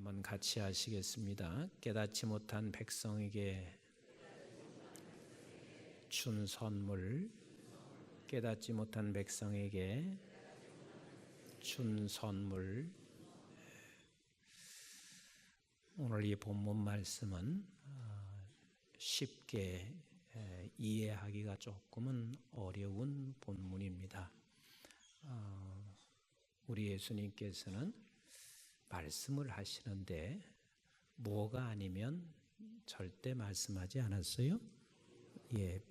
한번 같이 하시겠습니다. 깨닫지 못한 백성에게 준 선물, 깨닫지 못한 백성에게 준 선물. 오늘 이 본문 말씀은 쉽게 이해하기가 조금은 어려운 본문입니다. 우리 예수님께서는 말씀을 하시는데 뭐가 아니면 절대 말씀하지 않았어요?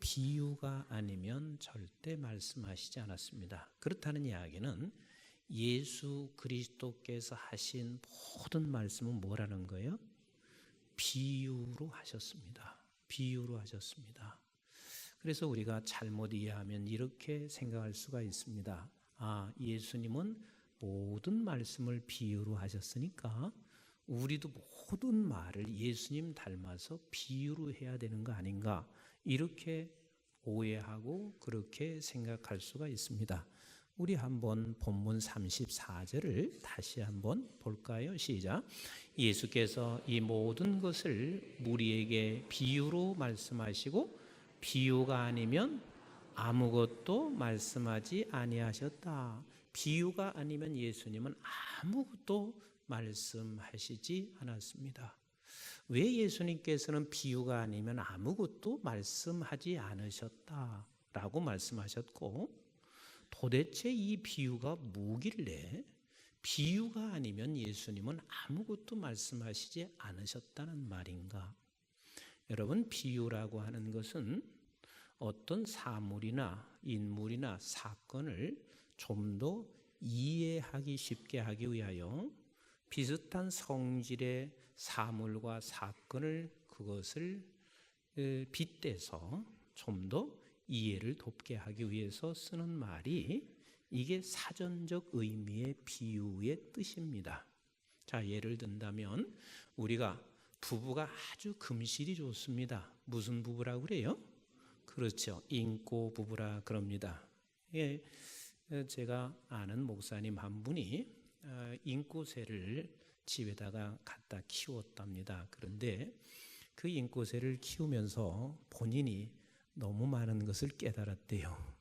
비유가 아니면 절대 말씀하시지 않았습니다. 그렇다는 이야기는 예수 그리스도께서 하신 모든 말씀은 뭐라는 거예요? 비유로 하셨습니다. 비유로 하셨습니다. 그래서 우리가 잘못 이해하면 이렇게 생각할 수가 있습니다. 예수님은 모든 말씀을 비유로 하셨으니까 우리도 모든 말을 예수님 닮아서 비유로 해야 되는 거 아닌가, 이렇게 오해하고 그렇게 생각할 수가 있습니다. 우리 한번 본문 34절을 다시 한번 볼까요? 시작. 예수께서 이 모든 것을 무리에게 비유로 말씀하시고 비유가 아니면 아무것도 말씀하지 아니하셨다. 비유가 아니면 예수님은 아무것도 말씀하시지 않았습니다. 왜 예수님께서는 비유가 아니면 아무것도 말씀하지 않으셨다라고 말씀하셨고, 도대체 이 비유가 뭐길래 비유가 아니면 예수님은 아무것도 말씀하시지 않으셨다는 말인가? 여러분, 비유라고 하는 것은 어떤 사물이나 인물이나 사건을 좀 더 이해하기 쉽게 하기 위하여 비슷한 성질의 사물과 사건을 그것을 빗대서 좀 더 이해를 돕게 하기 위해서 쓰는 말이, 이게 사전적 의미의 비유의 뜻입니다. 자, 예를 든다면 우리가 부부가 아주 금실이 좋습니다. 무슨 부부라고 그래요? 그렇죠. 인꼬 부부라 그럽니다. 제가 아는 목사님 한 분이 인꼬새를 집에다가 갖다 키웠답니다. 그런데 그 인꼬새를 키우면서 본인이 너무 많은 것을 깨달았대요.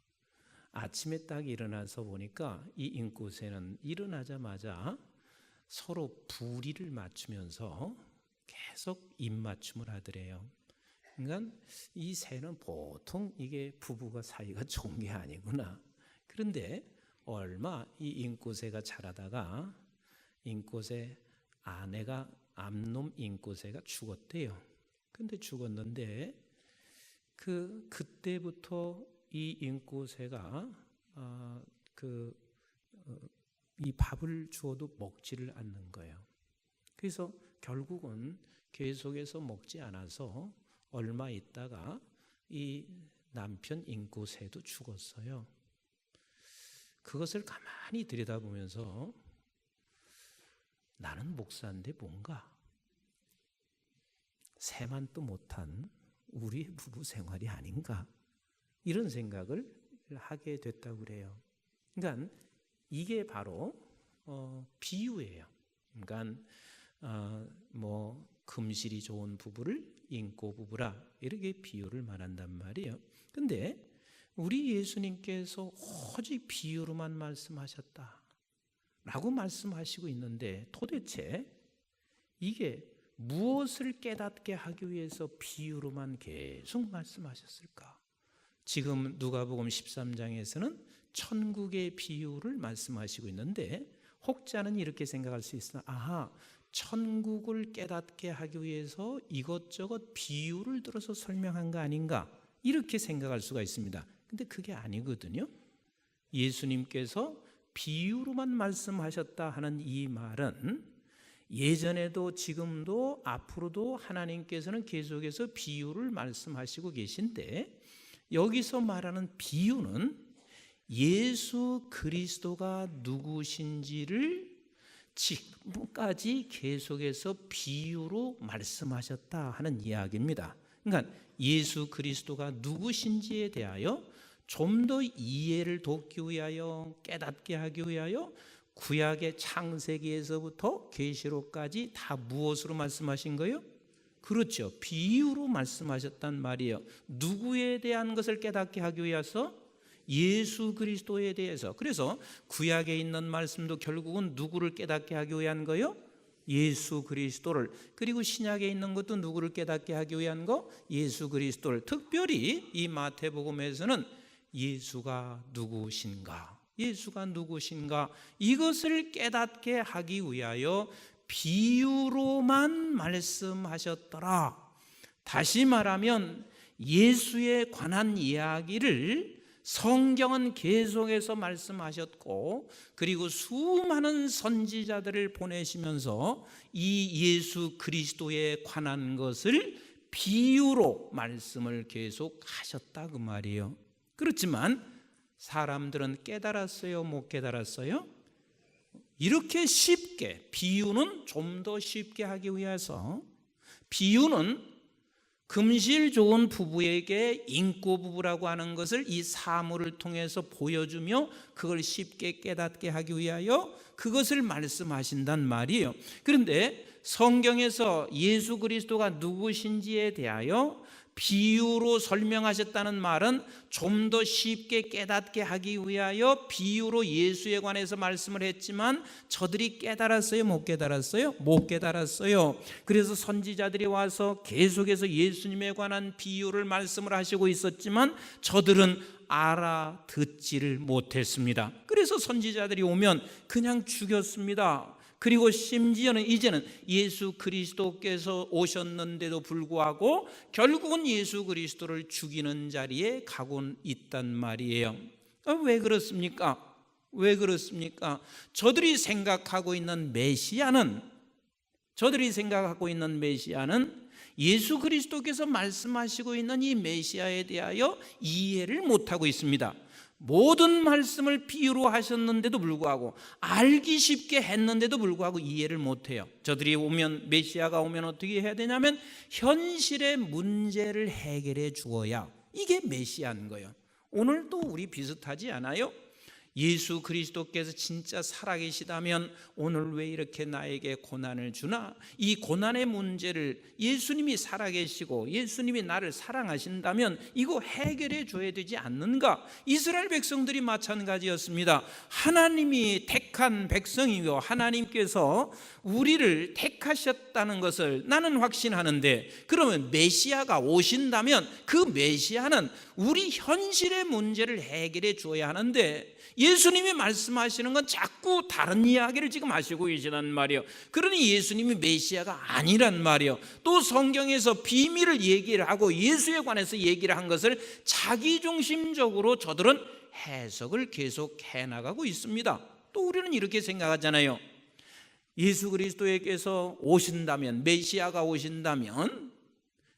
아침에 딱 일어나서 보니까 이 인꼬새는 일어나자마자 서로 부리를 맞추면서 계속 입맞춤을 하더래요. 그러니까 이 새는 보통 이게 부부가 사이가 좋은 게 아니구나. 그런데 얼마 이 인꼬새가 자라다가 인꼬새 아내가 암놈 인꼬새가 죽었대요. 근데 죽었는데 그때부터 이 인꼬새가 이 밥을 주어도 먹지를 않는 거예요. 그래서 결국은 계속해서 먹지 않아서 얼마 있다가 이 남편 인꼬새도 죽었어요. 그것을 가만히 들여다보면서 나는 목사인데 뭔가 새만도 못한 우리의 부부 생활이 아닌가, 이런 생각을 하게 됐다고 그래요. 그러니까 이게 바로 비유예요. 그러니까 금실이 좋은 부부를 인꼬 부부라, 이렇게 비유를 말한단 말이에요. 근데 우리 예수님께서 오직 비유로만 말씀하셨다 라고 말씀하시고 있는데, 도대체 이게 무엇을 깨닫게 하기 위해서 비유로만 계속 말씀하셨을까? 지금 누가복음 13장에서는 천국의 비유를 말씀하시고 있는데, 혹자는 이렇게 생각할 수 있어요. 천국을 깨닫게 하기 위해서 이것저것 비유를 들어서 설명한 거 아닌가, 이렇게 생각할 수가 있습니다. 근데 그게 아니거든요. 예수님께서 비유로만 말씀하셨다 하는 이 말은 예전에도 지금도 앞으로도 하나님께서는 계속해서 비유를 말씀하시고 계신데, 여기서 말하는 비유는 예수 그리스도가 누구신지를 지금까지 계속해서 비유로 말씀하셨다 하는 이야기입니다. 그러니까 예수 그리스도가 누구신지에 대하여 좀 더 이해를 돕기 위하여, 깨닫게 하기 위하여 구약의 창세기에서부터 계시록까지 다 무엇으로 말씀하신 거예요? 그렇죠. 비유로 말씀하셨단 말이에요. 누구에 대한 것을 깨닫게 하기 위해서? 예수 그리스도에 대해서. 그래서 구약에 있는 말씀도 결국은 누구를 깨닫게 하기 위한 거예요? 예수 그리스도를. 그리고 신약에 있는 것도 누구를 깨닫게 하기 위한 거? 예수 그리스도를. 특별히 이 마태복음에서는 예수가 누구신가? 예수가 누구신가? 이것을 깨닫게 하기 위하여 비유로만 말씀하셨더라. 다시 말하면 예수에 관한 이야기를 성경은 계속해서 말씀하셨고, 그리고 수많은 선지자들을 보내시면서 이 예수 그리스도에 관한 것을 비유로 말씀을 계속 하셨다 그 말이에요. 그렇지만 사람들은 깨달았어요? 못 깨달았어요? 이렇게 쉽게, 비유는 좀 더 쉽게 하기 위해서, 비유는 금실 좋은 부부에게 인고 부부라고 하는 것을 이 사물을 통해서 보여주며 그걸 쉽게 깨닫게 하기 위하여 그것을 말씀하신단 말이에요. 그런데 성경에서 예수 그리스도가 누구신지에 대하여 비유로 설명하셨다는 말은 좀 더 쉽게 깨닫게 하기 위하여 비유로 예수에 관해서 말씀을 했지만 저들이 깨달았어요? 못 깨달았어요? 못 깨달았어요. 그래서 선지자들이 와서 계속해서 예수님에 관한 비유를 말씀을 하시고 있었지만 저들은 알아듣지를 못했습니다. 그래서 선지자들이 오면 그냥 죽였습니다. 그리고 심지어는 이제는 예수 그리스도께서 오셨는데도 불구하고 결국은 예수 그리스도를 죽이는 자리에 가고 있단 말이에요. 왜 그렇습니까? 왜 그렇습니까? 저들이 생각하고 있는 메시아는 예수 그리스도께서 말씀하시고 있는 이 메시아에 대하여 이해를 못하고 있습니다. 모든 말씀을 비유로 하셨는데도 불구하고, 알기 쉽게 했는데도 불구하고 이해를 못해요. 저들이 오면, 메시아가 오면 어떻게 해야 되냐면 현실의 문제를 해결해 주어야 이게 메시아인 거예요. 오늘도 우리 비슷하지 않아요? 예수 그리스도께서 진짜 살아계시다면 오늘 왜 이렇게 나에게 고난을 주나? 이 고난의 문제를 예수님이 살아계시고 예수님이 나를 사랑하신다면 이거 해결해 줘야 되지 않는가? 이스라엘 백성들이 마찬가지였습니다. 하나님이 택한 백성이요, 하나님께서 우리를 택하셨다는 것을 나는 확신하는데, 그러면 메시아가 오신다면 그 메시아는 우리 현실의 문제를 해결해 줘야 하는데 예수님이 말씀하시는 건 자꾸 다른 이야기를 지금 하시고 계시단 말이에요. 그러니 예수님이 메시아가 아니란 말이에요. 또 성경에서 비밀을 얘기를 하고 예수에 관해서 얘기를 한 것을 자기중심적으로 저들은 해석을 계속 해나가고 있습니다. 또 우리는 이렇게 생각하잖아요. 예수 그리스도께서 오신다면, 메시아가 오신다면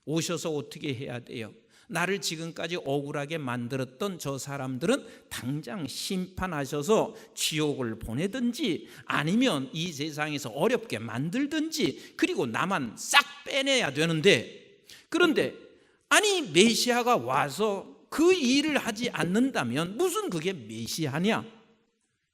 오셔서 어떻게 해야 돼요? 나를 지금까지 억울하게 만들었던 저 사람들은 당장 심판하셔서 지옥을 보내든지 아니면 이 세상에서 어렵게 만들든지, 그리고 나만 싹 빼내야 되는데, 그런데 아니 메시아가 와서 그 일을 하지 않는다면 무슨 그게 메시아냐?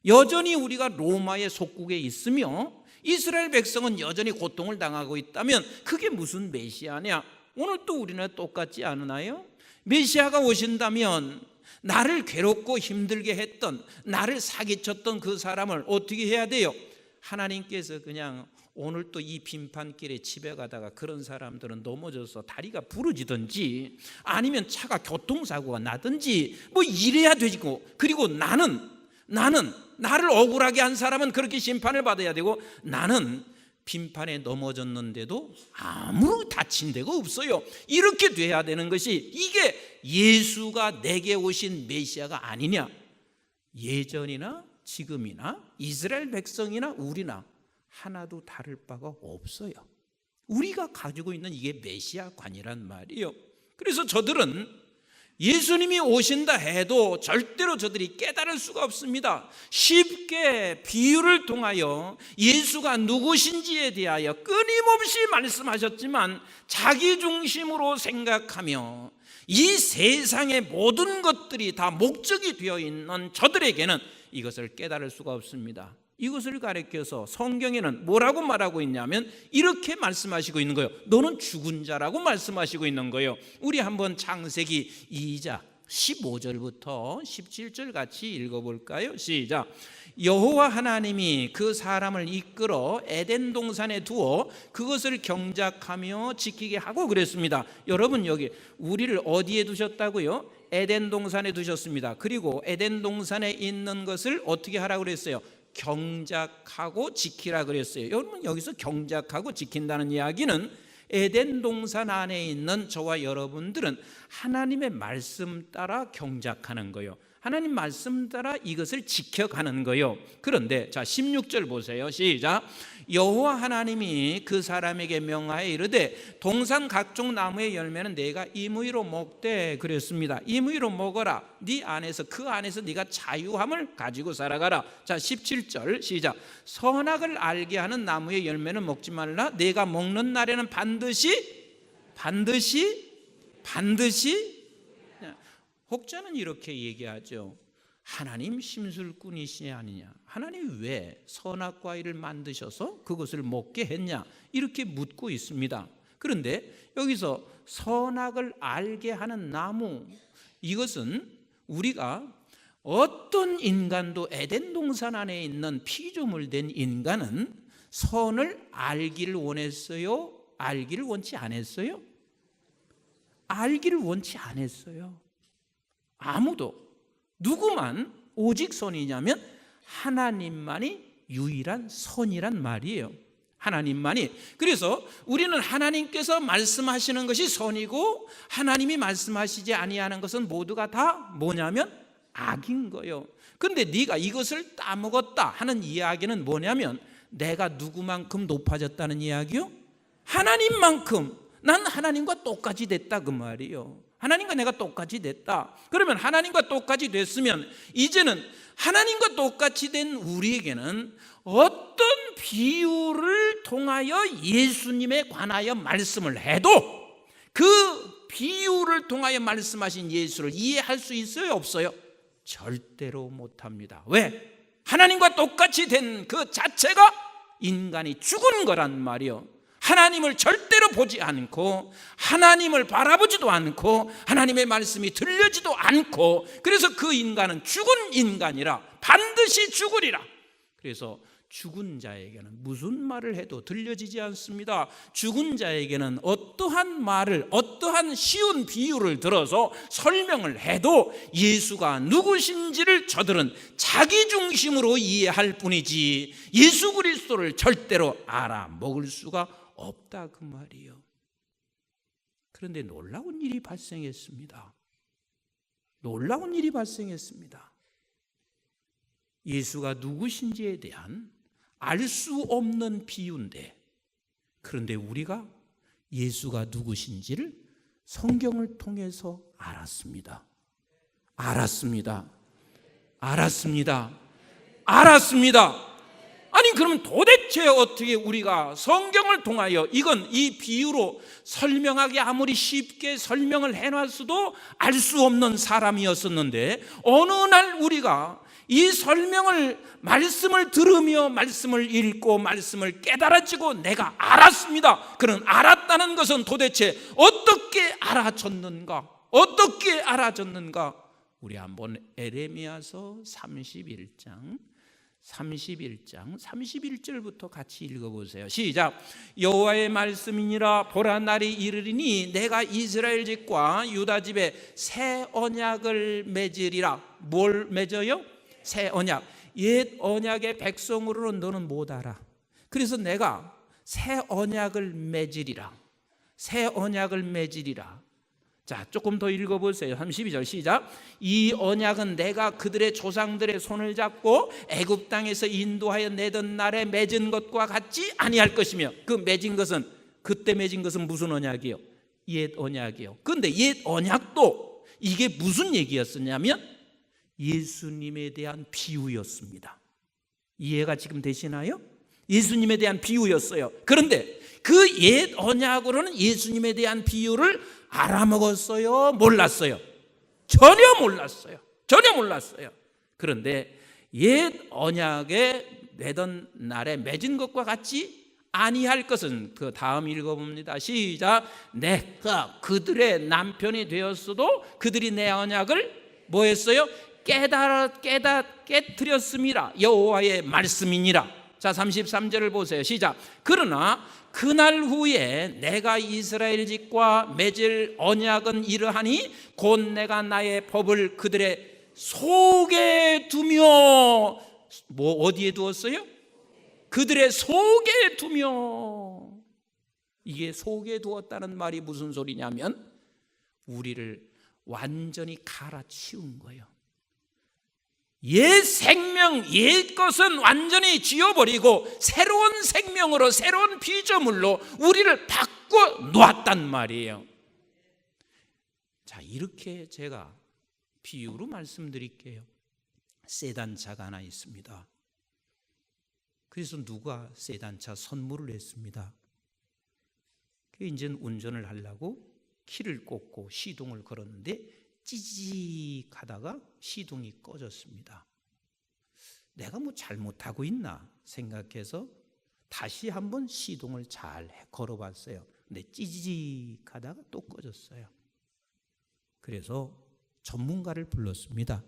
여전히 우리가 로마의 속국에 있으며 이스라엘 백성은 여전히 고통을 당하고 있다면 그게 무슨 메시아냐? 오늘 또 우리는 똑같지 않으나요? 메시아가 오신다면 나를 괴롭고 힘들게 했던, 나를 사기쳤던 그 사람을 어떻게 해야 돼요? 하나님께서 그냥 오늘 또 이 빈판길에 집에 가다가 그런 사람들은 넘어져서 다리가 부러지든지 아니면 차가 교통사고가 나든지 뭐 이래야 되고, 그리고 나는 나를 억울하게 한 사람은 그렇게 심판을 받아야 되고, 나는 빈판에 넘어졌는데도 아무 다친 데가 없어요. 이렇게 돼야 되는 것이, 이게 예수가 내게 오신 메시아가 아니냐? 예전이나 지금이나 이스라엘 백성이나 우리나 하나도 다를 바가 없어요. 우리가 가지고 있는 이게 메시아관이란 말이에요. 그래서 저들은 예수님이 오신다 해도 절대로 저들이 깨달을 수가 없습니다. 쉽게 비유를 통하여 예수가 누구신지에 대하여 끊임없이 말씀하셨지만 자기 중심으로 생각하며 이 세상의 모든 것들이 다 목적이 되어 있는 저들에게는 이것을 깨달을 수가 없습니다. 이것을 가리켜서 성경에는 뭐라고 말하고 있냐면 이렇게 말씀하시고 있는 거예요. 너는 죽은 자라고 말씀하시고 있는 거예요. 우리 한번 창세기 2장 15절부터 17절 같이 읽어볼까요? 시작. 여호와 하나님이 그 사람을 이끌어 에덴 동산에 두어 그것을 경작하며 지키게 하고 그랬습니다. 여러분, 여기 우리를 어디에 두셨다고요? 에덴 동산에 두셨습니다. 그리고 에덴 동산에 있는 것을 어떻게 하라고 그랬어요? 경작하고 지키라 그랬어요. 여러분, 여기서 경작하고 지킨다는 이야기는 에덴 동산 안에 있는 저와 여러분들은 하나님의 말씀 따라 경작하는 거예요. 하나님 말씀 따라 이것을 지켜가는 거예요. 그런데 자 16절 보세요. 시작. 여호와 하나님이 그 사람에게 명하여 이르되 동산 각종 나무의 열매는 네가 임의로 먹되 그랬습니다. 임의로 먹어라. 네 안에서 그 안에서 네가 자유함을 가지고 살아가라. 자 17절 시작. 선악을 알게 하는 나무의 열매는 먹지 말라. 네가 먹는 날에는 반드시 혹자는 이렇게 얘기하죠. 하나님 심술꾼이시 아니냐? 하나님 왜 선악 과일을 만드셔서 그것을 먹게 했냐? 이렇게 묻고 있습니다. 그런데 여기서 선악을 알게 하는 나무, 이것은 우리가 어떤 인간도 에덴 동산 안에 있는 피조물 된 인간은 선을 알기를 원했어요? 알기를 원치 않았어요? 알기를 원치 않았어요. 아무도. 누구만 오직 선이냐면 하나님만이 유일한 선이란 말이에요. 하나님만이. 그래서 우리는 하나님께서 말씀하시는 것이 선이고 하나님이 말씀하시지 아니하는 것은 모두가 다 뭐냐면 악인 거예요. 그런데 네가 이것을 따먹었다 하는 이야기는 뭐냐면 내가 누구만큼 높아졌다는 이야기요? 하나님만큼. 난 하나님과 똑같이 됐다 그 말이에요. 하나님과 내가 똑같이 됐다. 그러면 하나님과 똑같이 됐으면 이제는 하나님과 똑같이 된 우리에게는 어떤 비유를 통하여 예수님에 관하여 말씀을 해도 그 비유를 통하여 말씀하신 예수를 이해할 수 있어요? 없어요? 절대로 못합니다. 왜? 하나님과 똑같이 된 그 자체가 인간이 죽은 거란 말이요. 하나님을 절대로 보지 않고 하나님을 바라보지도 않고 하나님의 말씀이 들려지도 않고 그래서 그 인간은 죽은 인간이라 반드시 죽으리라. 그래서 죽은 자에게는 무슨 말을 해도 들려지지 않습니다. 죽은 자에게는 어떠한 말을 어떠한 쉬운 비유를 들어서 설명을 해도 예수가 누구신지를 저들은 자기 중심으로 이해할 뿐이지 예수 그리스도를 절대로 알아먹을 수가 없다 그 말이에요. 그런데 놀라운 일이 발생했습니다. 놀라운 일이 발생했습니다. 예수가 누구신지에 대한 알 수 없는 비유인데, 그런데 우리가 예수가 누구신지를 성경을 통해서 알았습니다. 아니 그러면 도대체 어떻게 우리가 성경을 통하여 이 비유로 설명하기 아무리 쉽게 설명을 해놨어도 알 수 없는 사람이었었는데 어느 날 우리가 이 말씀을 들으며 말씀을 읽고 말씀을 깨달아지고 내가 알았습니다. 그런 알았다는 것은 도대체 어떻게 알아졌는가? 우리 한번 에레미야서 31장 31절부터 같이 읽어보세요. 시작. 여호와의 말씀이니라. 보라 날이 이르리니 내가 이스라엘 집과 유다 집에 새 언약을 맺으리라. 뭘 맺어요? 새 언약. 옛 언약의 백성으로는 너는 못 알아. 그래서 내가 새 언약을 맺으리라. 자, 조금 더 읽어보세요. 32절 시작. 이 언약은 내가 그들의 조상들의 손을 잡고 애굽 땅에서 인도하여 내던 날에 맺은 것과 같지 아니할 것이며, 그때 맺은 것은 무슨 언약이요? 옛 언약이요. 그런데 옛 언약도 이게 무슨 얘기였었냐면 예수님에 대한 비유였습니다. 이해가 지금 되시나요? 예수님에 대한 비유였어요. 그런데 그 옛 언약으로는 예수님에 대한 비유를 알아먹었어요? 몰랐어요? 전혀 몰랐어요. 그런데 옛 언약의 맺던 날에 맺은 것과 같이 아니할 것은, 그 다음 읽어봅니다. 시작. 내가 그들의 남편이 되었어도 그들이 내 언약을 뭐 했어요? 깨뜨렸음이라. 여호와의 말씀이니라. 자, 33절을 보세요. 시작. 그러나 그날 후에 내가 이스라엘 집과 맺을 언약은 이러하니 곧 내가 나의 법을 그들의 속에 두며, 뭐 어디에 두었어요? 그들의 속에 두며. 이게 속에 두었다는 말이 무슨 소리냐면 우리를 완전히 갈아치운 거예요. 옛 생명, 옛 것은 완전히 지워버리고 새로운 생명으로, 새로운 피조물로 우리를 바꿔 놓았단 말이에요. 자, 이렇게 제가 비유로 말씀드릴게요. 세단차가 하나 있습니다. 그래서 누가 세단차 선물을 했습니다. 이제 운전을 하려고 키를 꽂고 시동을 걸었는데 찌직 하다가 시동이 꺼졌습니다. 내가 뭐 잘못하고 있나 생각해서 다시 한번 시동을 잘 걸어봤어요. 근데 찌직 하다가 또 꺼졌어요. 그래서 전문가를 불렀습니다.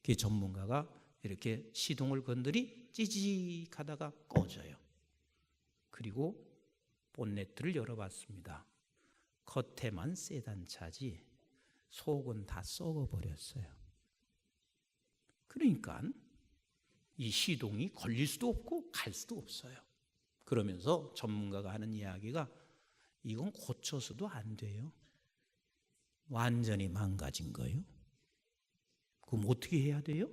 그 전문가가 이렇게 시동을 건드리 찌직 하다가 꺼져요. 그리고 본네트를 열어봤습니다. 겉에만 세단차지 속은 다 썩어버렸어요. 그러니까 이 시동이 걸릴 수도 없고 갈 수도 없어요. 그러면서 전문가가 하는 이야기가 이건 고쳐서도 안 돼요. 완전히 망가진 거예요. 그럼 어떻게 해야 돼요?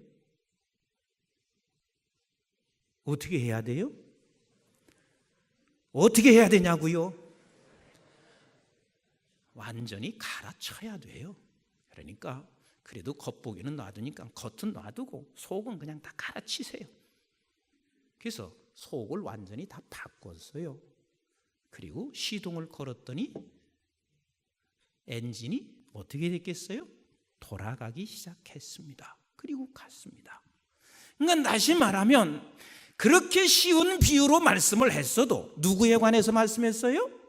어떻게 해야 돼요? 어떻게 해야 되냐고요? 완전히 갈아쳐야 돼요. 그러니까 그래도 겉보기는 놔두니까 겉은 놔두고 속은 그냥 다 갈아치세요. 그래서 속을 완전히 다 바꿨어요. 그리고 시동을 걸었더니 엔진이 어떻게 됐겠어요? 돌아가기 시작했습니다. 그리고 갔습니다. 그러니까 다시 말하면 그렇게 쉬운 비유로 말씀을 했어도 누구에 관해서 말씀했어요?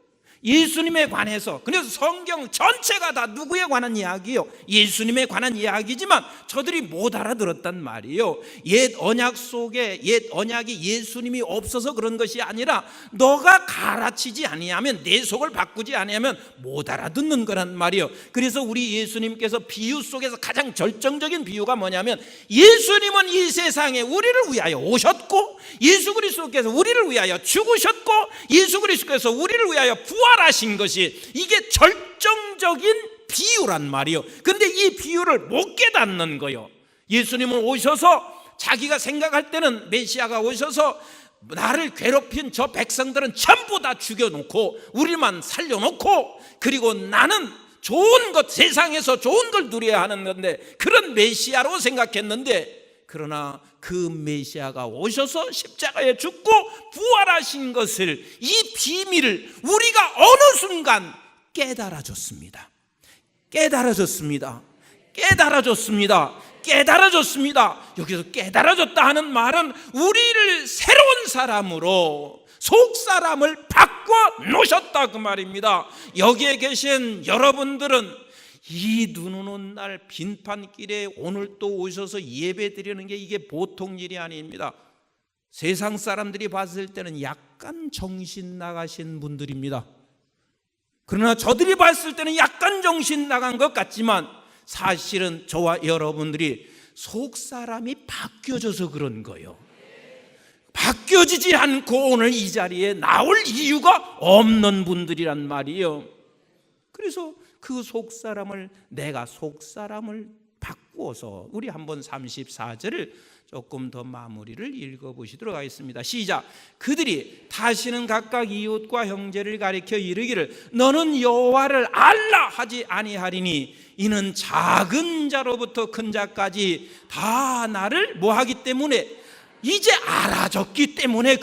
예수님에 관해서. 그래서 성경 전체가 다 누구에 관한 이야기요? 예수님에 관한 이야기지만 저들이 못 알아들었단 말이에요. 옛 언약 속에 옛 언약이 예수님이 없어서 그런 것이 아니라 너가 갈아치지 아니하면, 내 속을 바꾸지 아니하면 못 알아듣는 거란 말이에요. 그래서 우리 예수님께서 비유 속에서 가장 절정적인 비유가 뭐냐면, 예수님은 이 세상에 우리를 위하여 오셨고 예수 그리스도께서 우리를 위하여 죽으셨고 예수 그리스도께서 우리를 위하여 부활하신 것이, 이게 절정적인 비유란 말이에요. 근데 이 비유를 못 깨닫는 거예요. 예수님은 오셔서 자기가 생각할 때는 메시아가 오셔서 나를 괴롭힌 저 백성들은 전부 다 죽여놓고 우리만 살려놓고, 그리고 나는 좋은 것, 세상에서 좋은 걸 누려야 하는 건데, 그런 메시아로 생각했는데, 그러나 그 메시아가 오셔서 십자가에 죽고 부활하신 것을, 이 비밀을 우리가 어느 순간 깨달아졌습니다. 깨달아졌습니다. 깨달아졌습니다. 깨달아졌습니다. 여기서 깨달아졌다 하는 말은 우리를 새로운 사람으로, 속 사람을 바꿔 놓으셨다 그 말입니다. 여기에 계신 여러분들은 이 눈 오는 날 빈판길에 오늘 또 오셔서 예배 드리는 게 이게 보통 일이 아닙니다. 세상 사람들이 봤을 때는 약간 정신 나가신 분들입니다. 그러나 저들이 봤을 때는 약간 정신 나간 것 같지만 사실은 저와 여러분들이 속 사람이 바뀌어져서 그런 거예요. 바뀌어지지 않고 오늘 이 자리에 나올 이유가 없는 분들이란 말이에요. 그래서 그 속사람을, 내가 속사람을 바꾸어서, 우리 한번 34절을 조금 더 마무리를 읽어보시도록 하겠습니다. 시작. 그들이 다시는 각각 이웃과 형제를 가리켜 이르기를 너는 여호와를 알라 하지 아니하리니 이는 작은 자로부터 큰 자까지 다 나를 뭐하기 때문에, 이제 알아졌기 때문에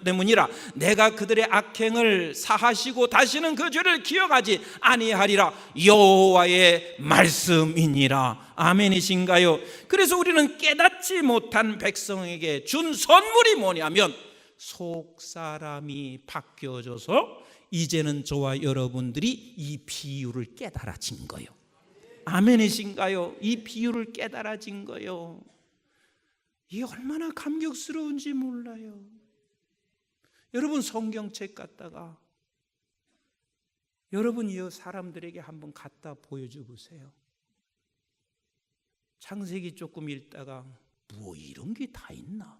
때문이라. 내가 그들의 악행을 사하시고 다시는 그 죄를 기억하지 아니하리라. 여호와의 말씀이니라. 아멘이신가요? 그래서 우리는 깨닫지 못한 백성에게 준 선물이 뭐냐면 속사람이 바뀌어져서 이제는 저와 여러분들이 이 비유를 깨달아진 거예요. 아멘이신가요? 이 비유를 깨달아진 거예요. 이게 얼마나 감격스러운지 몰라요. 여러분 성경책 갖다가 여러분 이 사람들에게 한번 갖다 보여줘 보세요. 창세기 조금 읽다가 뭐 이런 게 다 있나?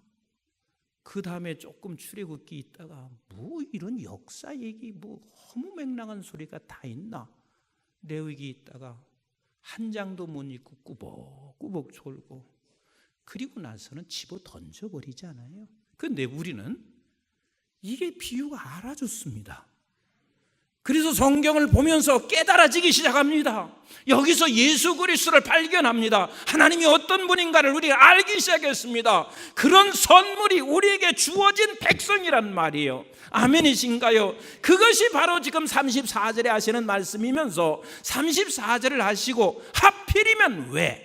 그 다음에 조금 출애굽기 있다가 뭐 이런 역사 얘기 뭐 허무맹랑한 소리가 다 있나? 레위기 있다가 한 장도 못 읽고 꾸벅꾸벅 졸고 그리고 나서는 집어 던져버리잖아요. 그런데 우리는 이게 비유가 알아줬습니다. 그래서 성경을 보면서 깨달아지기 시작합니다. 여기서 예수 그리스도를 발견합니다. 하나님이 어떤 분인가를 우리가 알기 시작했습니다. 그런 선물이 우리에게 주어진 백성이란 말이에요. 아멘이신가요? 그것이 바로 지금 34절에 하시는 말씀이면서 34절을 하시고 하필이면 왜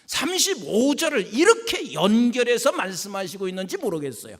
35절을 이렇게 연결해서 말씀하시고 있는지 모르겠어요.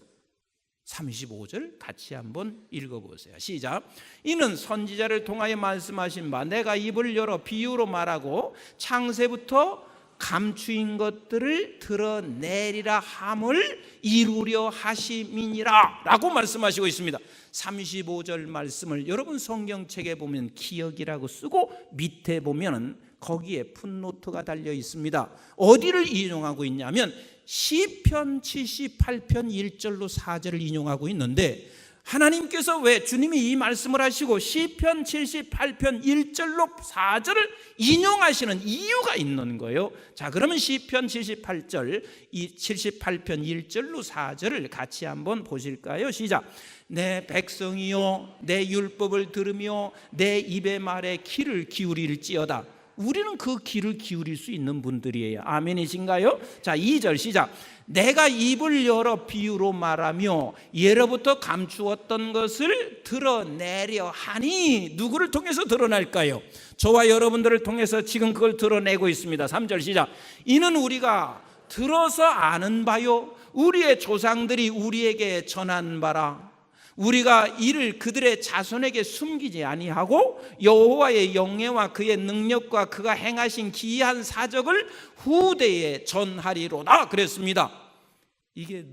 35절 같이 한번 읽어보세요. 시작. 이는 선지자를 통하여 말씀하신 바 내가 입을 열어 비유로 말하고 창세부터 감추인 것들을 드러내리라 함을 이루려 하심이니라 라고 말씀하시고 있습니다. 35절 말씀을 여러분 성경책에 보면 기억이라고 쓰고 밑에 보면 거기에 풋노트가 달려 있습니다. 어디를 인용하고 있냐면 시편 78편 1절로 4절을 인용하고 있는데 하나님께서 왜 주님이 이 말씀을 하시고 시편 78편 1절로 4절을 인용하시는 이유가 있는 거예요. 자, 그러면 시편 78편 1절로 4절을 같이 한번 보실까요? 시작. 내 백성이요 내 율법을 들으며 내 입의 말에 귀를 기울일지어다. 우리는 그 귀를 기울일 수 있는 분들이에요. 아멘이신가요? 자, 2절 시작. 내가 입을 열어 비유로 말하며 예로부터 감추었던 것을 드러내려 하니. 누구를 통해서 드러낼까요? 저와 여러분들을 통해서 지금 그걸 드러내고 있습니다. 3절 시작. 이는 우리가 들어서 아는 바요 우리의 조상들이 우리에게 전한 바라. 우리가 이를 그들의 자손에게 숨기지 아니하고 여호와의 영예와 그의 능력과 그가 행하신 기이한 사적을 후대에 전하리로다 그랬습니다. 이게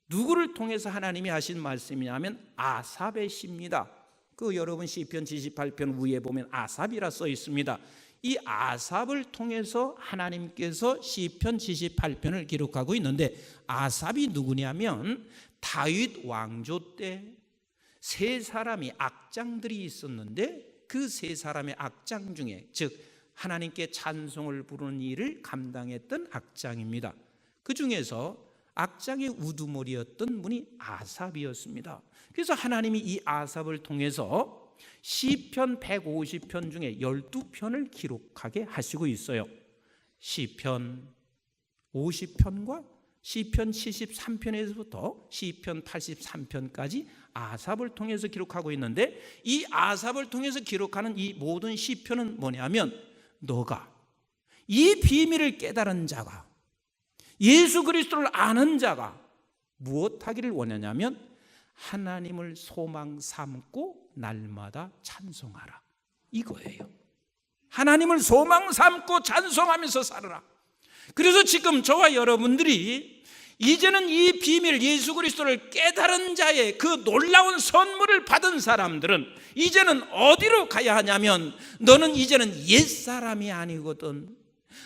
누구를 통해서 하나님이 하신 말씀이냐면 아삽의 시입니다. 그 여러분 시편 78편 위에 보면 아삽이라 써 있습니다. 이 아삽을 통해서 하나님께서 시편 78편을 기록하고 있는데 아삽이 누구냐면 다윗 왕조 때 세 사람이 악장들이 있었는데 그 세 사람의 악장 중에 즉 하나님께 찬송을 부르는 일을 감당했던 악장입니다. 그 중에서 악장의 우두머리였던 분이 아삽이었습니다. 그래서 하나님이 이 아삽을 통해서 시편 150편 중에 12편을 기록하게 하시고 있어요. 시편 50편과 시편 73편에서부터 시편 83편까지 아삽을 통해서 기록하고 있는데 이 아삽을 통해서 기록하는 이 모든 시편은 뭐냐면 너가 이 비밀을 깨달은 자가 예수 그리스도를 아는 자가 무엇하기를 원하냐면 하나님을 소망 삼고 날마다 찬송하라 이거예요. 하나님을 소망 삼고 찬송하면서 살아라. 그래서 지금 저와 여러분들이 이제는 이 비밀 예수 그리스도를 깨달은 자의 그 놀라운 선물을 받은 사람들은 이제는 어디로 가야 하냐면 너는 이제는 옛사람이 아니거든.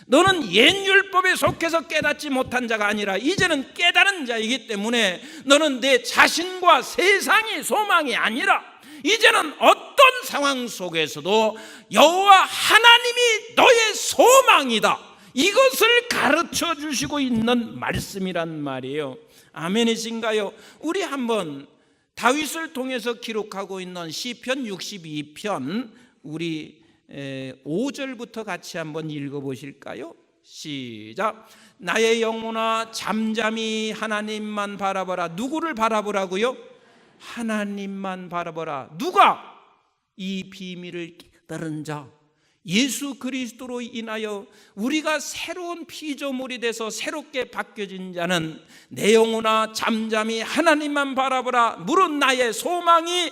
너는 옛 율법에 속해서 깨닫지 못한 자가 아니라 이제는 깨달은 자이기 때문에 너는 내 자신과 세상이 소망이 아니라 이제는 어떤 상황 속에서도 여호와 하나님이 너의 소망이다. 이것을 가르쳐 주시고 있는 말씀이란 말이에요. 아멘이신가요? 우리 한번 다윗을 통해서 기록하고 있는 시편 62편 우리 5절부터 같이 한번 읽어보실까요? 시작. 나의 영혼아 잠잠히 하나님만 바라보라. 누구를 바라보라고요? 하나님만 바라보라. 누가? 이 비밀을 깨달은 자, 예수 그리스도로 인하여 우리가 새로운 피조물이 돼서 새롭게 바뀌어진 자는 내 영혼아 잠잠히 하나님만 바라보라. 무릇 나의 소망이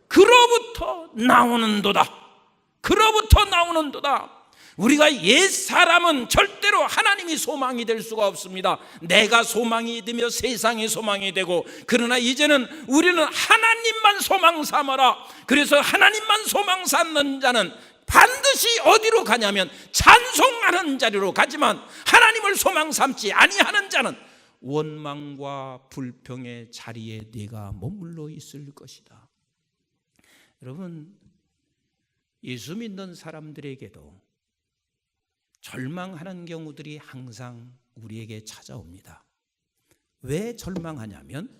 그로부터 나오는도다. 그로부터 나오는도다. 우리가 옛사람은 절대로 하나님이 소망이 될 수가 없습니다. 내가 소망이 되며 세상이 소망이 되고, 그러나 이제는 우리는 하나님만 소망 삼아라. 그래서 하나님만 소망 삼는 자는 반드시 어디로 가냐면 찬송하는 자리로 가지만, 하나님을 소망 삼지 아니하는 자는 원망과 불평의 자리에 네가 머물러 있을 것이다. 여러분, 예수 믿는 사람들에게도 절망하는 경우들이 항상 우리에게 찾아옵니다. 왜 절망하냐면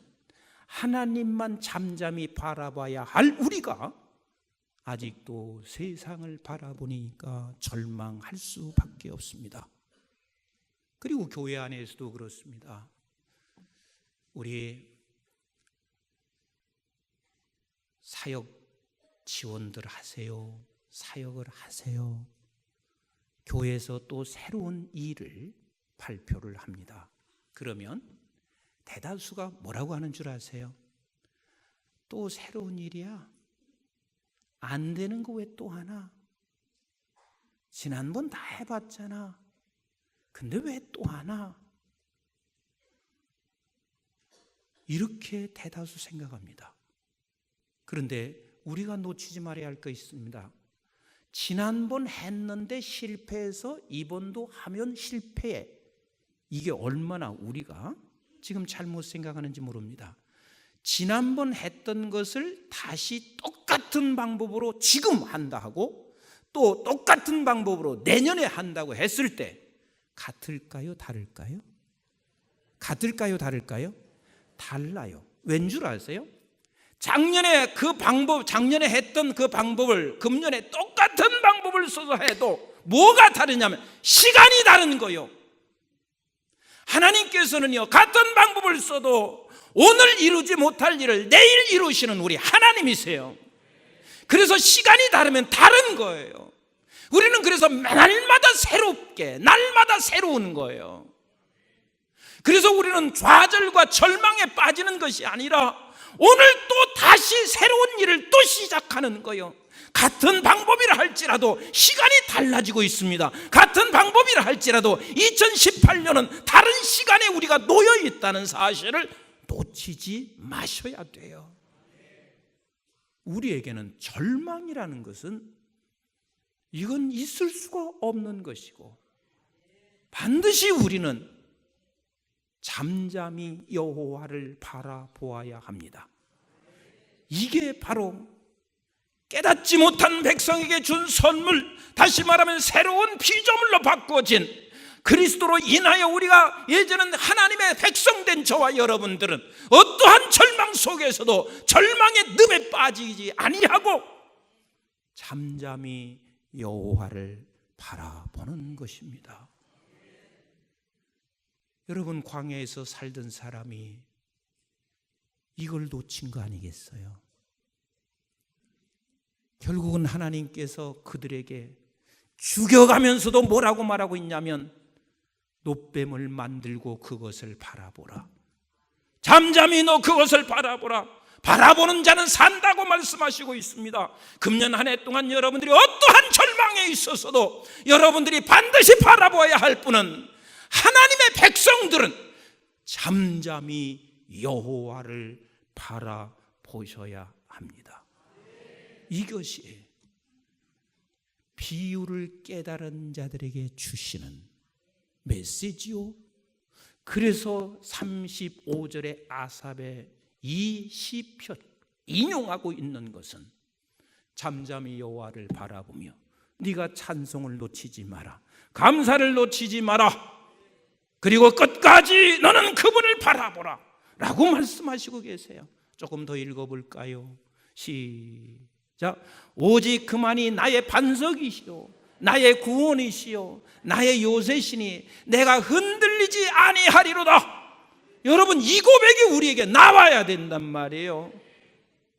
하나님만 잠잠히 바라봐야 할 우리가 아직도 세상을 바라보니까 절망할 수밖에 없습니다. 그리고 교회 안에서도 그렇습니다. 우리 사역 지원들 하세요. 사역을 하세요. 교회에서 또 새로운 일을 발표를 합니다. 그러면 대다수가 뭐라고 하는 줄 아세요? 또 새로운 일이야? 안 되는 거 왜 또 하나? 지난번 다 해봤잖아. 근데 왜 또 하나? 이렇게 대다수 생각합니다. 그런데 우리가 놓치지 말아야 할 거 있습니다. 지난번 했는데 실패해서 이번도 하면 실패해. 이게 얼마나 우리가 지금 잘못 생각하는지 모릅니다. 지난번 했던 것을 다시 똑같은 방법으로 지금 한다 하고, 또 똑같은 방법으로 내년에 한다고 했을 때 같을까요? 다를까요? 같을까요? 다를까요? 달라요. 왠 줄 아세요? 작년에 그 방법, 작년에 했던 그 방법을 금년에 똑같은 방법을 써서 해도 뭐가 다르냐면 시간이 다른 거예요. 하나님께서는요, 같은 방법을 써도 오늘 이루지 못할 일을 내일 이루시는 우리 하나님이세요. 그래서 시간이 다르면 다른 거예요. 우리는 그래서 날마다 새롭게, 날마다 새로운 거예요. 그래서 우리는 좌절과 절망에 빠지는 것이 아니라 오늘 또 다시 새로운 일을 또 시작하는 거예요. 같은 방법이라 할지라도 시간이 달라지고 있습니다. 같은 방법이라 할지라도 2018년은 다른 시간에 우리가 놓여 있다는 사실을 놓치지 마셔야 돼요. 우리에게는 절망이라는 것은 이건 있을 수가 없는 것이고, 반드시 우리는 잠잠히 여호와를 바라보아야 합니다. 이게 바로 깨닫지 못한 백성에게 준 선물, 다시 말하면 새로운 피조물로 바꿔진 그리스도로 인하여 우리가 예전엔 하나님의 백성된 저와 여러분들은 어떠한 절망 속에서도 절망의 늪에 빠지지 아니하고 잠잠히 여호와를 바라보는 것입니다. 여러분, 광야에서 살던 사람이 이걸 놓친 거 아니겠어요? 결국은 하나님께서 그들에게 죽여가면서도 뭐라고 말하고 있냐면 놋뱀을 만들고 그것을 바라보라. 잠잠히 너 그것을 바라보라. 바라보는 자는 산다고 말씀하시고 있습니다. 금년 한 해 동안 여러분들이 어떠한 절망에 있어서도 여러분들이 반드시 바라보아야 할 분은 하나님의 백성들은 잠잠히 여호와를 바라보셔야 합니다. 이것이 비유를 깨달은 자들에게 주시는 메시지요. 그래서 35절의 아삽의 이 시편 인용하고 있는 것은 잠잠히 여호와를 바라보며 네가 찬송을 놓치지 마라, 감사를 놓치지 마라, 그리고 끝까지 너는 그분을 바라보라 라고 말씀하시고 계세요. 조금 더 읽어볼까요? 시작. 오직 그만이 나의 반석이시오 나의 구원이시요 나의 요새시니 내가 흔들리지 아니하리로다. 여러분, 이 고백이 우리에게 나와야 된단 말이에요.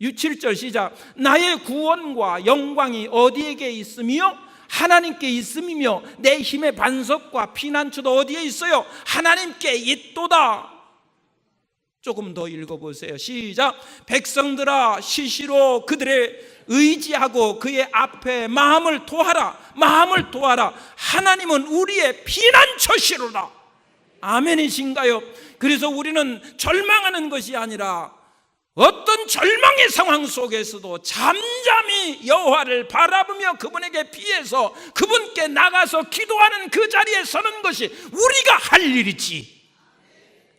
7절 시작. 나의 구원과 영광이 어디에게 있으며 하나님께 있음이며 내 힘의 반석과 피난처도 어디에 있어요? 하나님께 있도다. 조금 더 읽어보세요. 시작. 백성들아 시시로 그들의 의지하고 그의 앞에 마음을 토하라. 마음을 토하라. 하나님은 우리의 피난처시로다. 아멘이신가요? 그래서 우리는 절망하는 것이 아니라 어떤 절망의 상황 속에서도 잠잠히 여호와를 바라보며 그분에게 피해서 그분께 나가서 기도하는 그 자리에 서는 것이 우리가 할 일이지.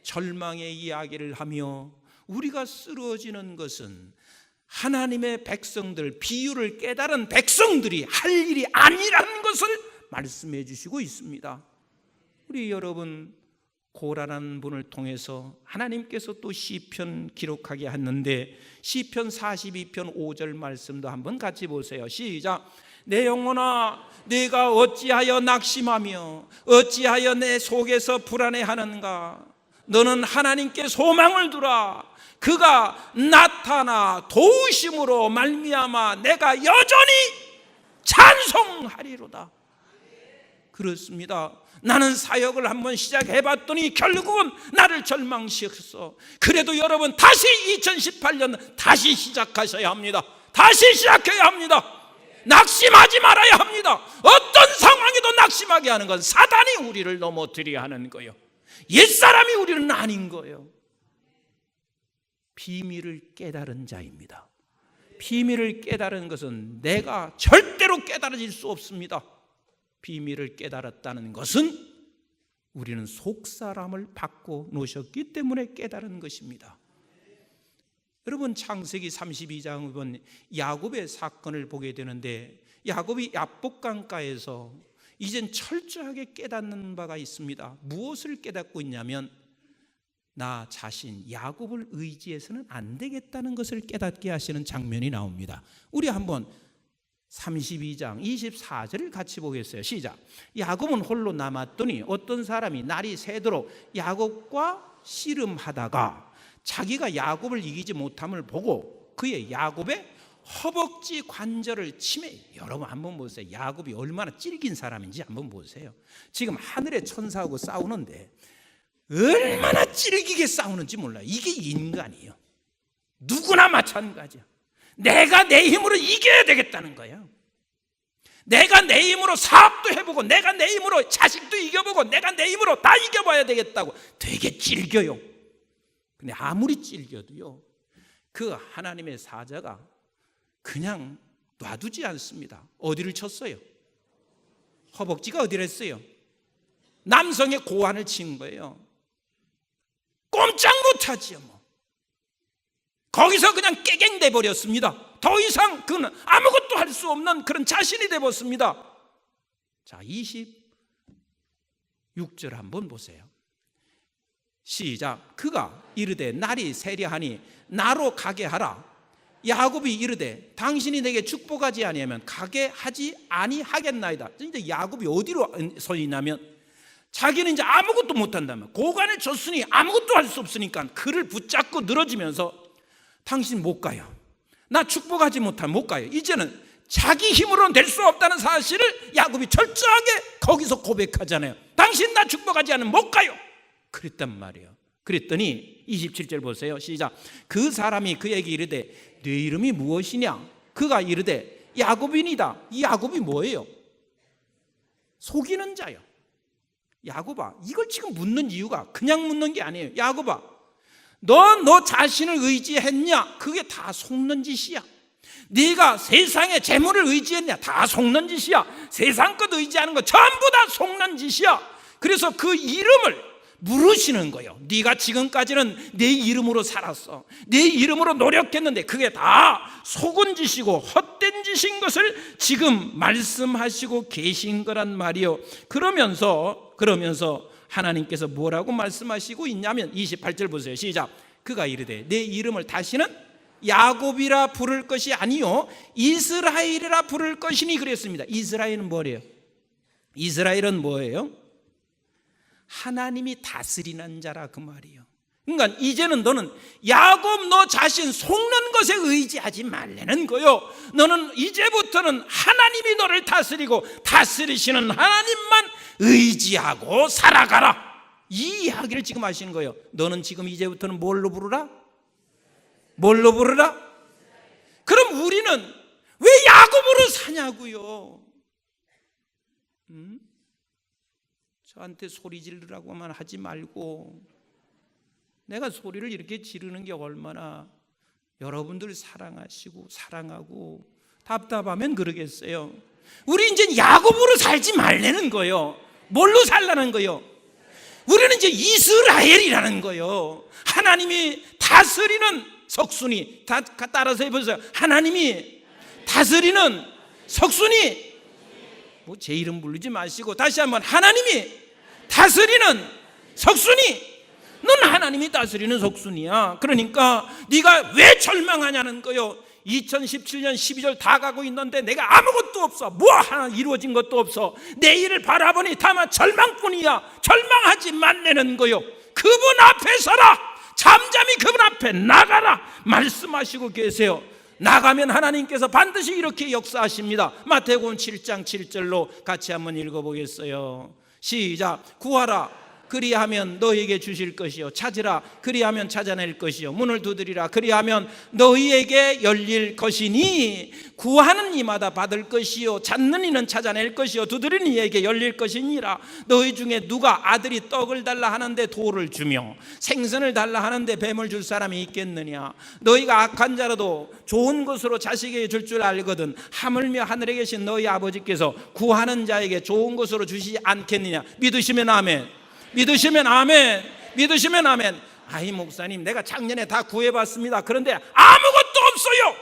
절망의 이야기를 하며 우리가 쓰러지는 것은 하나님의 백성들, 비유를 깨달은 백성들이 할 일이 아니라는 것을 말씀해 주시고 있습니다. 우리 여러분, 고라는 분을 통해서 하나님께서 또 시편 기록하게 했는데 시편 42편 5절 말씀도 한번 같이 보세요. 시작. 내 영혼아 내가 어찌하여 낙심하며 어찌하여 내 속에서 불안해하는가. 너는 하나님께 소망을 두라. 그가 나타나 도우심으로 말미암아 내가 여전히 찬송하리로다. 그렇습니다. 나는 사역을 한번 시작해봤더니 결국은 나를 절망시켰어. 그래도 여러분, 다시 2018년 다시 시작하셔야 합니다. 다시 시작해야 합니다. 낙심하지 말아야 합니다. 어떤 상황에도 낙심하게 하는 건 사단이 우리를 넘어뜨리게 하는 거예요. 옛사람이 우리는 아닌 거예요. 비밀을 깨달은 자입니다. 비밀을 깨달은 것은 내가 절대로 깨달아질 수 없습니다. 비밀을 깨달았다는 것은 우리는 속사람을 바꿔 놓으셨기 때문에 깨달은 것입니다. 여러분, 창세기 32장 보면 야곱의 사건을 보게 되는데 야곱이 야복강가에서 이젠 철저하게 깨닫는 바가 있습니다. 무엇을 깨닫고 있냐면 나 자신 야곱을 의지해서는 안 되겠다는 것을 깨닫게 하시는 장면이 나옵니다. 우리 한번 32장 24절을 같이 보겠어요. 시작. 야곱은 홀로 남았더니 어떤 사람이 날이 새도록 야곱과 씨름하다가 자기가 야곱을 이기지 못함을 보고 그의 야곱의 허벅지 관절을 치매. 여러분 한번 보세요. 야곱이 얼마나 찔긴 사람인지 한번 보세요. 지금 하늘의 천사하고 싸우는데 얼마나 찔기게 싸우는지 몰라요. 이게 인간이에요. 누구나 마찬가지야. 내가 내 힘으로 이겨야 되겠다는 거예요. 내가 내 힘으로 사업도 해보고 내가 내 힘으로 자식도 이겨보고 내가 내 힘으로 다 이겨봐야 되겠다고 되게 찔겨요. 근데 아무리 찔겨도요, 그 하나님의 사자가 그냥 놔두지 않습니다. 어디를 쳤어요? 허벅지가 어디를 했어요? 남성의 고환을 친 거예요. 꼼짝 못하지요. 거기서 그냥 깨갱돼 버렸습니다. 더 이상 그는 아무것도 할 수 없는 그런 자신이 돼 버렸습니다. 자, 26절 한번 보세요. 시작. 그가 이르되 날이 세려하니 나로 가게 하라. 야곱이 이르되 당신이 내게 축복하지 아니하면 가게 하지 아니하겠나이다. 이제 야곱이 어디로 서 있냐면 자기는 이제 아무것도 못한다면 고관을 줬으니 아무것도 할 수 없으니까 그를 붙잡고 늘어지면서 당신 못 가요. 나 축복하지 못하면 못 가요. 이제는 자기 힘으로는 될 수 없다는 사실을 야곱이 철저하게 거기서 고백하잖아요. 당신 나 축복하지 않으면 못 가요. 그랬단 말이에요. 그랬더니 27절 보세요. 시작. 그 사람이 그에게 이르되 네 이름이 무엇이냐? 그가 이르되 야곱이니이다. 이 야곱이 뭐예요? 속이는 자요. 야곱아, 이걸 지금 묻는 이유가 그냥 묻는 게 아니에요. 야곱아, 너 자신을 의지했냐? 그게 다 속는 짓이야. 네가 세상의 재물을 의지했냐? 다 속는 짓이야. 세상 것 의지하는 거 전부 다 속는 짓이야. 그래서 그 이름을 물으시는 거예요. 네가 지금까지는 내 이름으로 살았어. 내 이름으로 노력했는데 그게 다 속은 짓이고 헛된 짓인 것을 지금 말씀하시고 계신 거란 말이요. 그러면서 하나님께서 뭐라고 말씀하시고 있냐면 28절 보세요. 시작. 그가 이르되 내 이름을 다시는 야곱이라 부를 것이 아니요 이스라엘이라 부를 것이니 그랬습니다. 이스라엘은 뭐래요? 이스라엘은 뭐예요? 하나님이 다스리는 자라 그 말이에요. 그러니까 이제는 너는 야곱 너 자신 속는 것에 의지하지 말라는 거요. 너는 이제부터는 하나님이 너를 다스리고 다스리시는 하나님만 의지하고 살아가라. 이 이야기를 지금 하신 거예요. 너는 지금 이제부터는 뭘로 부르라? 뭘로 부르라? 그럼 우리는 왜 야곱으로 사냐고요? 저한테 소리 지르라고만 하지 말고, 내가 소리를 이렇게 지르는 게 얼마나 여러분들 사랑하시고 사랑하고 답답하면 그러겠어요. 우리 이제 야곱으로 살지 말라는 거예요. 뭘로 살라는 거예요? 우리는 이제 이스라엘이라는 거예요. 하나님이 다스리는 석순이, 따라서 해보세요. 하나님이 다스리는 석순이, 뭐 제 이름 부르지 마시고 다시 한번, 하나님이 다스리는 석순이. 넌 하나님이 다스리는 석순이야. 그러니까 네가 왜 절망하냐는 거요. 2017년 12월 다 가고 있는데 내가 아무것도 없어. 뭐 하나 이루어진 것도 없어. 내일을 바라보니 다만 절망뿐이야. 절망하지 말라는 거요. 그분 앞에 서라. 잠잠히 그분 앞에 나가라 말씀하시고 계세요. 나가면 하나님께서 반드시 이렇게 역사하십니다. 마태복음 7장 7절로 같이 한번 읽어보겠어요. 시작. 구하라 그리하면 너희에게 주실 것이요, 찾으라 그리하면 찾아낼 것이요, 문을 두드리라 그리하면 너희에게 열릴 것이니, 구하는 이마다 받을 것이요, 찾는 이는 찾아낼 것이요, 두드리는 이에게 열릴 것이니라. 너희 중에 누가 아들이 떡을 달라 하는데 돌을 주며 생선을 달라 하는데 뱀을 줄 사람이 있겠느냐? 너희가 악한 자라도 좋은 것으로 자식에게 줄 줄 알거든 하물며 하늘에 계신 너희 아버지께서 구하는 자에게 좋은 것으로 주시지 않겠느냐? 믿으시면 아멘. 믿으시면 아멘. 믿으시면 아멘. 아이 목사님, 내가 작년에 다 구해봤습니다. 그런데 아무것도 없어요.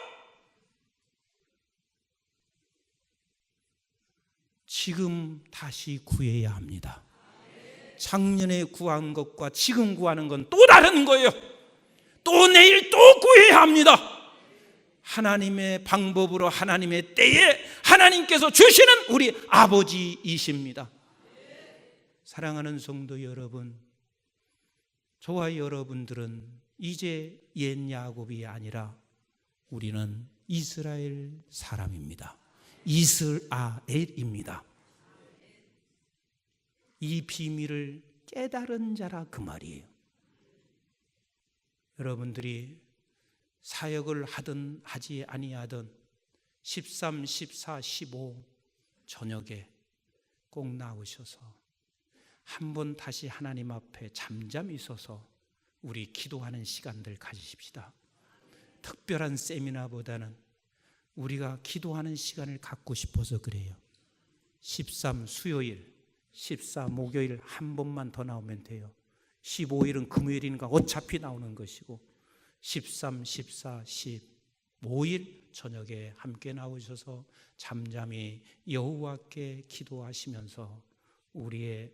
지금 다시 구해야 합니다. 작년에 구한 것과 지금 구하는 건 또 다른 거예요. 또 내일 또 구해야 합니다. 하나님의 방법으로, 하나님의 때에 하나님께서 주시는 우리 아버지이십니다. 사랑하는 성도 여러분, 저와 여러분들은 이제 옛 야곱이 아니라 우리는 이스라엘 사람입니다. 이스라엘입니다. 이 비밀을 깨달은 자라 그 말이에요. 여러분들이 사역을 하든 하지 아니하든 13, 14, 15 저녁에 꼭 나오셔서 한번 다시 하나님 앞에 잠잠히 서서 우리 기도하는 시간들 가지십시다. 특별한 세미나보다는 우리가 기도하는 시간을 갖고 싶어서 그래요. 13 수요일, 14 목요일 한 번만 더 나오면 돼요. 15일은 금요일이니까 어차피 나오는 것이고, 13, 14, 15일 저녁에 함께 나오셔서 잠잠히 여호와께 기도하시면서 우리의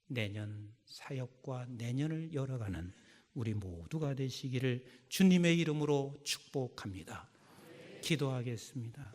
내년 사역과 내년을 열어가는 우리 모두가 되시기를 주님의 이름으로 축복합니다. 기도하겠습니다.